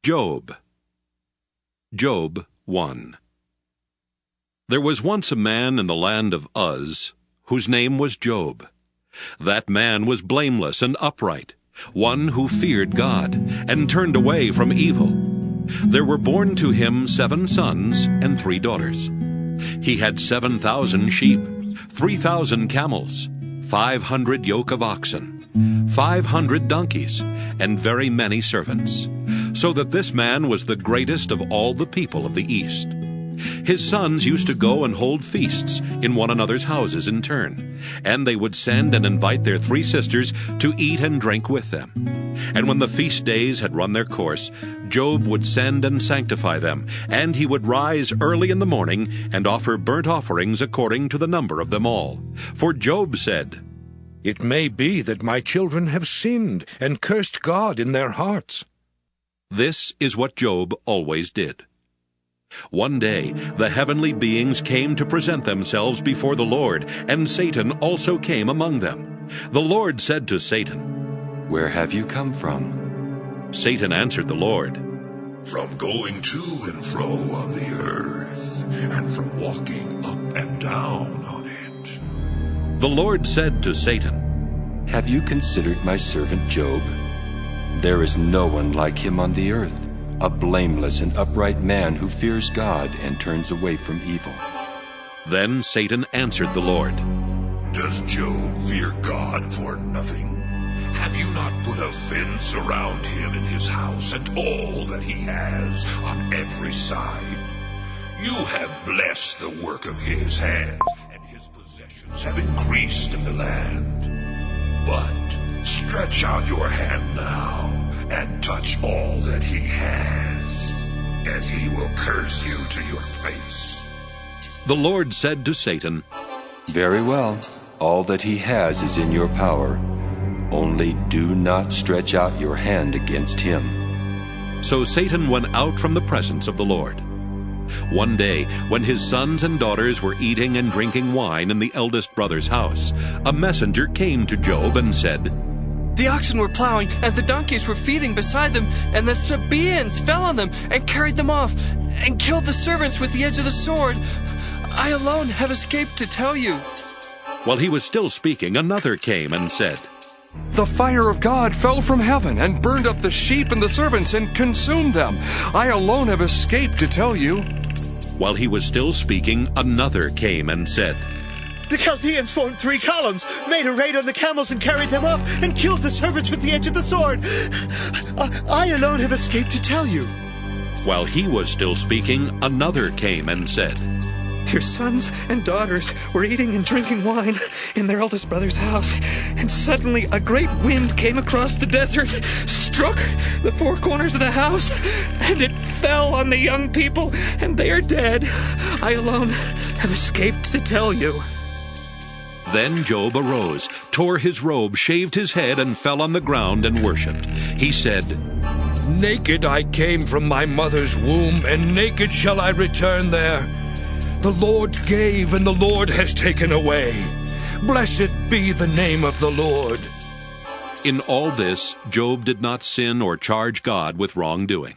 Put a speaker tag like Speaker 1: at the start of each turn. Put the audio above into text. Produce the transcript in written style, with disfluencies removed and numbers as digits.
Speaker 1: Job. Job 1. There was once a man in the land of Uz, whose name was Job. That man was blameless and upright, one who feared God, and turned away from evil. There were born to him 7 sons and 3 daughters. He had 7,000 sheep, 3,000 camels, 500 yoke of oxen, 500 donkeys, and very many servants, so that this man was the greatest of all the people of the East. His sons used to go and hold feasts in one another's houses in turn, and they would send and invite their 3 sisters to eat and drink with them. And when the feast days had run their course, Job would send and sanctify them, and he would rise early in the morning and offer burnt offerings according to the number of them all. For Job said,
Speaker 2: "It may be that my children have sinned and cursed God in their hearts."
Speaker 1: This is what Job always did. One day the heavenly beings came to present themselves before the Lord, and Satan also came among them. The Lord said to Satan,
Speaker 3: "Where have you come from?"
Speaker 1: Satan answered the Lord,
Speaker 4: "From going to and fro on the earth, and from walking up and down on it."
Speaker 1: The Lord said to Satan,
Speaker 3: "Have you considered my servant Job? There is no one like him on the earth, a blameless and upright man who fears God and turns away from evil."
Speaker 1: Then Satan answered the Lord,
Speaker 4: "Does Job fear God for nothing? Have you not put a fence around him and his house and all that he has on every side? You have blessed the work of his hands, and his possessions have increased in the land. But stretch out your hand now and touch all that he has, and he will curse you to your face."
Speaker 1: The Lord said to Satan,
Speaker 3: "Very well, all that he has is in your power. Only do not stretch out your hand against him."
Speaker 1: So Satan went out from the presence of the Lord. One day, when his sons and daughters were eating and drinking wine in the eldest brother's house, a messenger came to Job and said,
Speaker 5: "The oxen were plowing, and the donkeys were feeding beside them, and the Sabaeans fell on them and carried them off, and killed the servants with the edge of the sword. I alone have escaped to tell you."
Speaker 1: While he was still speaking, another came and said,
Speaker 6: "The fire of God fell from heaven and burned up the sheep and the servants and consumed them. I alone have escaped to tell you."
Speaker 1: While he was still speaking, another came and said,
Speaker 7: "The Chaldeans formed 3 columns, made a raid on the camels and carried them off, and killed the servants with the edge of the sword. I alone have escaped to tell you."
Speaker 1: While he was still speaking, another came and said,
Speaker 8: "Your sons and daughters were eating and drinking wine in their eldest brother's house, and suddenly a great wind came across the desert, struck the 4 corners of the house, and it fell on the young people, and they are dead. I alone have escaped to tell you."
Speaker 1: Then Job arose, tore his robe, shaved his head, and fell on the ground and worshipped. He said,
Speaker 2: "Naked I came from my mother's womb, and naked shall I return there. The Lord gave, and the Lord has taken away. Blessed be the name of the Lord."
Speaker 1: In all this, Job did not sin or charge God with wrongdoing.